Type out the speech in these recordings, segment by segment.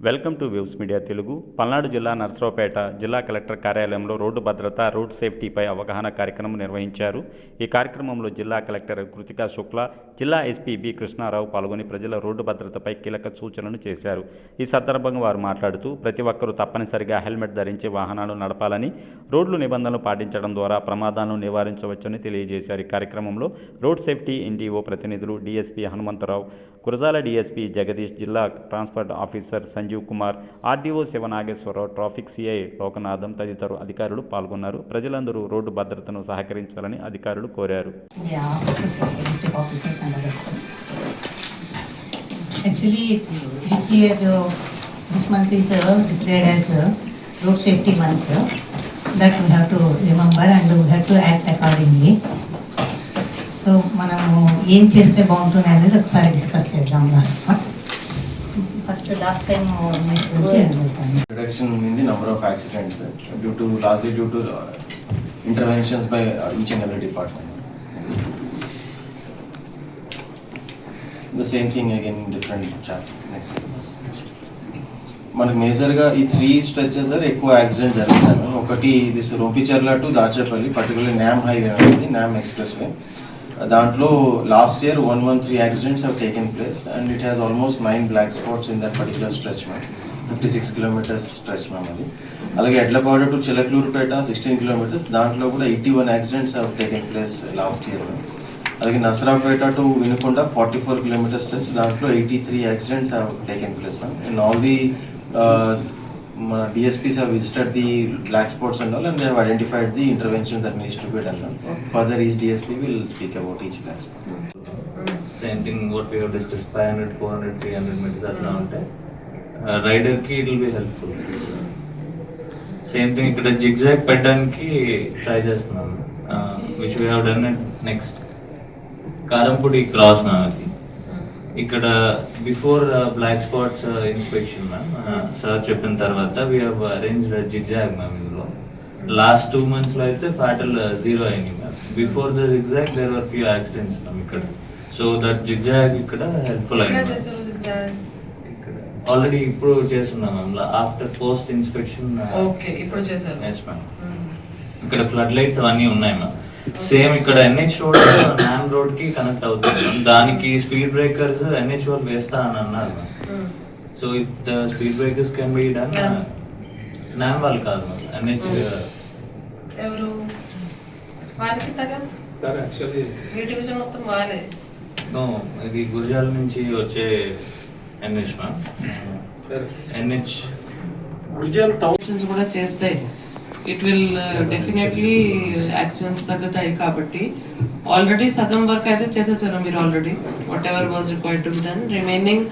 Welcome to waves media Telugu. Palnadu జిల్లా నర్సరావుపేట జిల్లా collector కార్యాలయంలో రోడ్డు భద్రత, రోడ్ సేఫ్టీపై అవగాహన కార్యక్రమం నిర్వహించారు. ఈ కార్యక్రమంలో జిల్లా కలెక్టర్ కృతికా శుక్లా, జిల్లా ఎస్పీ బి కృష్ణారావు పాల్గొని ప్రజల రోడ్డు భద్రతపై కీలక సూచనలు చేశారు. ఈ సందర్భంగా వారు మాట్లాడుతూ ప్రతి ఒక్కరూ తప్పనిసరిగా హెల్మెట్ ధరించి వాహనాలు నడపాలని, రోడ్లు నిబంధనలు పాటించడం ద్వారా ప్రమాదాలను నివారించవచ్చని తెలియజేశారు. ఈ కార్యక్రమంలో రోడ్ సేఫ్టీ ఎన్డీఓ ప్రతినిధులు డీఎస్పీ హనుమంతరావు, గురజాల డీఎస్పీ జగదీష్, జిల్లా transport officer Sanjeev Kumar, RDO Sivanageswararao, traffic CI Lokanatham తదితరులు అధికారులు పాల్గొన్నారు. ప్రజలందరూ రోడ్డు భద్రతను సహకరించాలని అధికారులు కోరారు. Actually, this month is declared as Road Safety Month. That we have to remember and we have to act accordingly. So మనము ఏం చేస్తే బాగుంటుంది అనేది ఒకసారి డిస్కస్ చేద్దాం. Last time reduction in the number of accidents largely due to interventions by each and every department. The same thing again in different chapter. Next. మనకు మేజర్గా ఈ 3 స్ట్రెచెస్ ఎక్కువ యాక్సిడెంట్ జరుగుతాయి. ఒకటి this Ropicharla to Dachepalli, particularly NAM highway అనేది, NAM expressway. దాంట్లో last year 113 accidents have taken place and it has almost 9 black spots in that particular stretch, 56 kilometers stretch అది. అలాగే ఎడ్లపాడు టు చిలకలూరుపేట 16 kilometers, దాంట్లో కూడా 81 accidents have taken place last year. అలాగే Narasaraopet to Vinukonda 44 kilometers stretch, దాంట్లో 83 accidents have taken place. In all the DSPs have visited the black spots and all, and they have identified the interventions that needs to be done. Further, each DSP will speak about each black spot. Same thing what we have discussed, 500, 400, 300 meters atla unte rider ki it will be helpful. Same thing ikkada zigzag పెట్టడానికి try చేస్తున్నాం, which we have done at next Karampudi cross నాది. ఇక్కడ before black spots inspection sir చెప్పిన తర్వాత we have arranged zigzag ma'am. ఇందులో last 2 months లో అయితే fatal 0 అయింది ma'am. Before the zigzag there were few accidents ma'am ఇక్కడ. సో దట్ జిగ్జాగ్ ఇక్కడ హెల్ప్ఫుల్ అయింది. ఆల్రెడీ ఇప్పుడు చేస్తున్నాం ma'am, after post inspection. Okay, ఇప్పుడు చేశారు. yes ma'am. ఇక్కడ ఫ్లడ్ లైట్స్ అవన్నీ ఉన్నాయి మ్యామ్. సేమ్ ఇక్కడ NH రోడ్ నామ్ రోడ్ కి కనెక్ట్ అవుతుంది, దానికి స్పీడ్ బ్రేకర్స్ NH వాళ్ళు వేస్తా అని అన్నారు. So if the speed breakers can be done, NAM వాళ్ళు కాదు NH ఎవరు వాళ్ళకి తగ సార్ యాక్చువల్లీ ఈ డివిజన్ మొత్తం వాళ్ళే. నో, ఇది గురజాల నుంచి వచ్చే NH ma'am. Sir NH Gurazala towns కూడా చేస్తే ఇట్ విల్ డెఫినెట్లీ యాక్సిడెంట్స్ తగ్గుతాయి. కాబట్టి ఆల్రెడీ సగం వర్క్ అయితే చేసేసారు మీరు already, whatever was required to be done. Remaining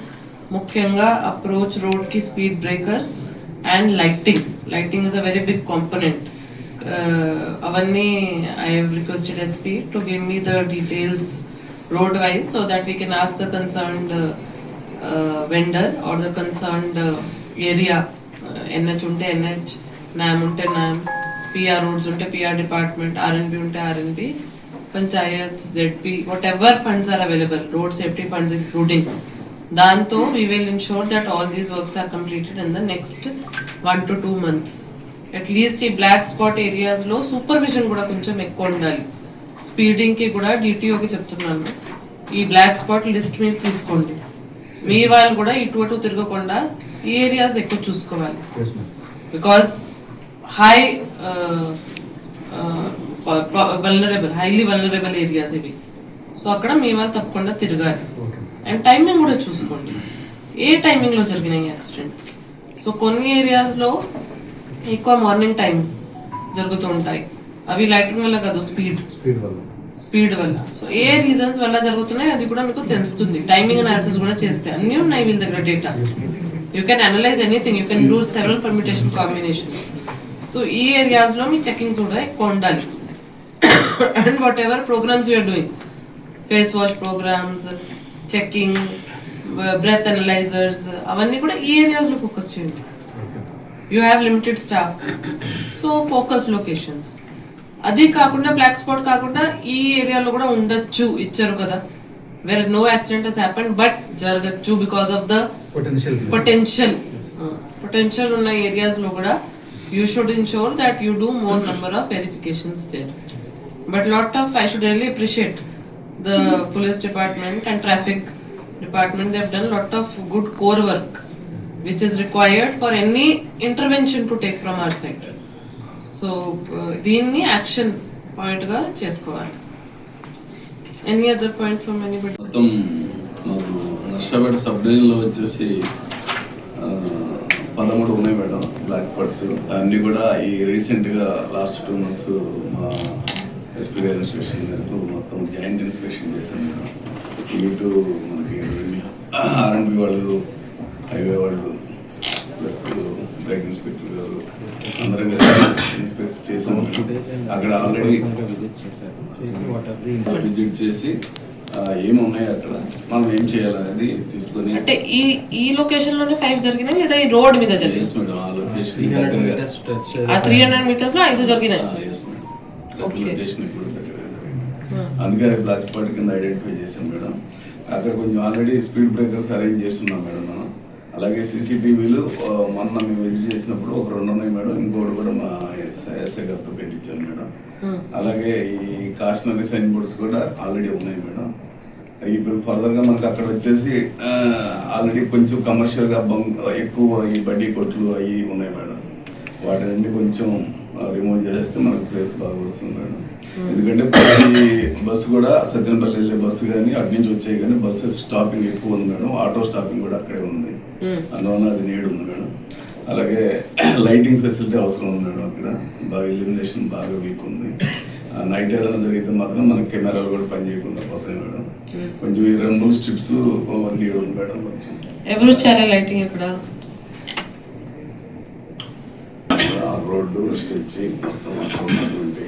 ముఖ్యంగా అప్రోచ్ రోడ్ కి speed breakers and lighting is a very big component. అవన్నీ I have requested SP to give me the details road wise so that we can ask the concerned vendor or the concerned area. NH unte NH, NAM unte NAM, PR roads unte PR department, RNB unte RNB, panchayat, ZP, whatever funds are available, road safety funds including. Danto we will ensure that all these works are completed in the next 1 to 2 months. At least ఈ black spot areas లో supervision కూడా కొంచెం ఎక్కువ ఉండాలి. Speeding కి కూడా DTOకి చెప్తున్నాను, ఈ బ్లాక్ స్పాట్ లిస్ట్ మీరు తీసుకోండి. మీ వాళ్ళు కూడా ఇటు అటు తిరగకుండా ఈ ఏరియాస్ ఎక్కువ చూసుకోవాలి. బికాస్ హైలీ వల్నరబుల్ ఏరియాస్ ఇవి. సో అక్కడ మీ వాళ్ళు తప్పకుండా తిరగాలి. అండ్ టైమింగ్ కూడా చూసుకోండి, ఏ టైమింగ్ లో జరిగినాయి యాక్సిడెంట్స్. సో కొన్ని ఏరియాస్ లో ఎక్కువ మార్నింగ్ టైం జరుగుతూ ఉంటాయి, అవి లైటింగ్ వల్ల కాదు, స్పీడ్ వల్ల. సో ఏ రీజన్స్ వల్ల జరుగుతున్నాయి అది కూడా మీకు తెలుస్తుంది. టైమింగ్ అనాలిసిస్ కూడా చేస్తే అన్ని ఉన్నాయి వీళ్ళ దగ్గర data. You can analyse anything, you can do several permutation combinations. So ఈ ఏరియాస్ లో మీ చెకింగ్స్ కూడా ఎక్కువ ఉండాలి. And what ever programmes you're doing, face wash programmes, checking, breath analysers, అవన్నీ కూడా ఈ ఏరియాస్ లో ఫోకస్ చేయండి. You have limited staff, so focus locations. అది కాకుండా బ్లాక్ స్పాట్ కాకుండా ఈ ఏరియాలో కూడా ఉండొచ్చు ఇచ్చారు కదా, where no accident has happened but జరగచ్చు బికాస్ ఆఫ్ ద పొటెన్షియల్ ఉన్న ఏరియాస్ లో కూడా you should ensure that you do more number of verifications there. But lot of I should really appreciate the police department and traffic department. They have done lot of good core work which is required for any intervention to take from our side. So దీన్ని action point గా చేసుకోవాలి. Any other point from anybody? మొత్తం మాకు Narsapeta sub డివిజన్లో వచ్చేసి 13 ఉన్నాయి madam black spots. అన్నీ కూడా ఈ రీసెంట్గా లాస్ట్ 2 months మా ఎస్పీ గారి ఇన్స్పెక్షన్ మేరకు మొత్తం జాయింట్ ఇన్స్పెక్షన్ చేశాం మేడం. ఇటు మనకి ఆర్ఎండ్బి వాళ్ళు, హైవే వాళ్ళు, ప్లస్ బ్రేక్ ఇన్స్పెక్టర్ గారు అందరం కలిసి ఇన్స్పెక్ట్ చేసాం. అక్కడ ఆల్రెడీ విజిట్ చేసి ఏమున్నాయి అక్కడ మనం ఏం చేయాలనేది తీసుకొని, అంటే ఈ లొకేషన్ లోనే 5 జరిగినాయి లేదా ఈ రోడ్ మీద జరిగింది? ఎస్ మేడం, ఆ లొకేషన్ దగ్గరగా ఆ 300 meters లో 5 జరిగినాయి. ఎస్ మేడం, లొకేషన్ ఇప్పుడు దగ్గరగా, అందుకే అది బ్లాక్ స్పాట్ కింద ఐడెంటిఫై చేసాం మేడం. అక్కడ కొంచెం ఆల్రెడీ స్పీడ్ బ్రేకర్స్ అరేంజ్ చేస్తున్నాం మేడం మనం. అలాగే సీసీటీవీలు మొన్న మేము విజిట్ చేసినప్పుడు ఒక 2 ఉన్నాయి మేడం, ఇంకోటి కూడా మా ఎస్ఐ గారితో పెట్టించాను మేడం. అలాగే ఈ కాషనరీ సైన్ బోర్డ్స్ కూడా ఆల్రెడీ ఉన్నాయి మేడం. ఇప్పుడు ఫర్దర్గా మనకు అక్కడ వచ్చేసి ఆల్రెడీ కొంచెం కమర్షియల్గా ఎక్కువ ఈ బడ్డీ కొట్లు అవి ఉన్నాయి మేడం. వాటిని కొంచెం రిమూవ్ చేస్తే మనకు ప్లేస్ బాగా వస్తుంది మేడం. ఎందుకంటే ప్రతి బస్సు కూడా సత్యనపల్లి వెళ్ళే బస్సు కానీ అటు నుంచి వచ్చే కానీ బస్సెస్ స్టాపింగ్ ఎక్కువ ఉంది మేడం. ఆటో స్టాపింగ్ కూడా అక్కడే ఉంది, అందువల్ల అది నీడ్ ఉంది మేడం. అలాగే లైటింగ్ ఫెసిలిటీ అవసరం ఉంది మేడం. అక్కడ బాగా ఇల్యూమినేషన్ బాగా వీక్ ఉంది. నైట్ ఏదైనా జరిగితే మాత్రం మనకి కెమెరాలు కూడా పని చేయకుండా పోతాయి మేడం. కొంచెం ఈ 2 స్ట్రిప్స్ నీడ్ ఉంది మేడం. కొంచెం ఎవరు చాలా లైటింగ్ ఇక్కడ రోడ్డు స్టెచ్ మొత్తం అక్కడ ఉన్నటువంటి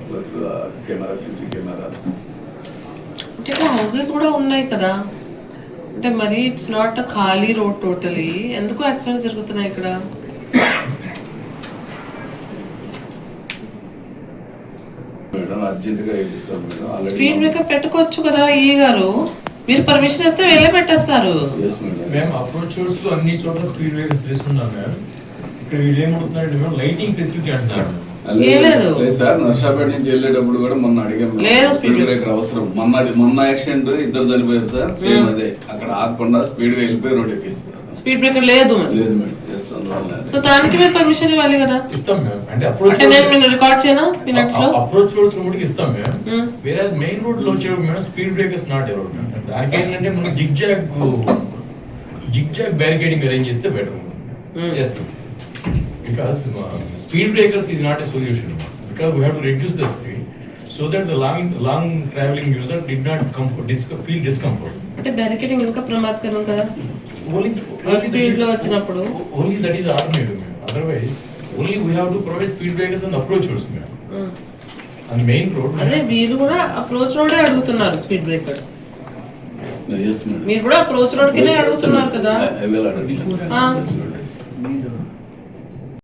ప్లస్ కెమెరా, సీసీ కెమెరా. అంటే హౌసెస్ కూడా ఉన్నాయి కదా, అంటే మరి ఇట్స్ నాట్ అ ఖాళీ రోడ్ టోటలీ. ఎందుకు యాక్సిడెంట్స్ జరుగుతున్నాయి ఇక్కడ? మేడం అర్జెంట్ గా వేయించాలి మేడం. స్పీడ్ బ్రేకర్ పెట్టుకోవచ్చు కదా ఈ గారు, మీరు పర్మిషన్ ఇస్తే వెళ్ళే పెట్టేస్తారు. ఎస్ మేడం, మేము అప్రోచ్ రోడ్స్ లో అన్ని చోట్ల స్పీడ్ బ్రేకర్స్ వేసుకున్నాం మేడం. ఇక్కడ వీళ్ళు ఏమవుతున్నారంటే మేము లైటింగ్ ఫెసిలిటీ అంటున్నారు. లేదు సార్, నర్సాపేట నుంచి వెళ్ళేటప్పుడు కూడా మొన్న అడిగాం లేదు స్పీడ్ బ్రేకర్ అవసరం. మొన్న యాక్సిడెంట్ 2 చనిపోయారు సార్, సేమ్ అదే. అక్కడ ఆగకుండా స్పీడ్ గా వెళ్ళిపోయి రోడ్ ఎక్కేసి స్పీడ్ బ్రేకర్ లేదు లేదు మేడం. ఎస్, అందువల్ల సో దానికి మీరు పర్మిషన్ ఇవ్వాలి కదా. ఇస్తాం మేము, అంటే అంటే నేను రికార్డ్ చేయనా మినిట్స్ లో? అప్రోచ్ రోడ్స్ లో కూడా ఇస్తాం మేము. వేరే మెయిన్ రోడ్ లో వచ్చేటప్పుడు మేడం స్పీడ్ బ్రేకర్స్ నాట్ ఎవరు మేడం. దానికి ఏంటంటే మనం జిగ్ జాగ్ బ్యారికేడింగ్ అరేంజ్ చేస్తే better. Yes madam, because speed breakers is not a solution, because we have to reduce the speed so that the long traveling user did not feel discomfort. అంటే barricading ఇంకా ప్రమాదకరం కదా Only speed లో వచ్చినప్పుడు. only that is alternative, ma'am. Otherwise only we have to provide speed breakers on the approach roads, ma'am. On the main road అదే వీళ్ళు కూడా approach రోడే అడుగుతున్నారు స్పీడ్ బ్రేకర్స్. Yes madam. మీరు కూడా అప్రోచ్ రోడ్ కినే అడుగుతున్నారు కదా. I will add it.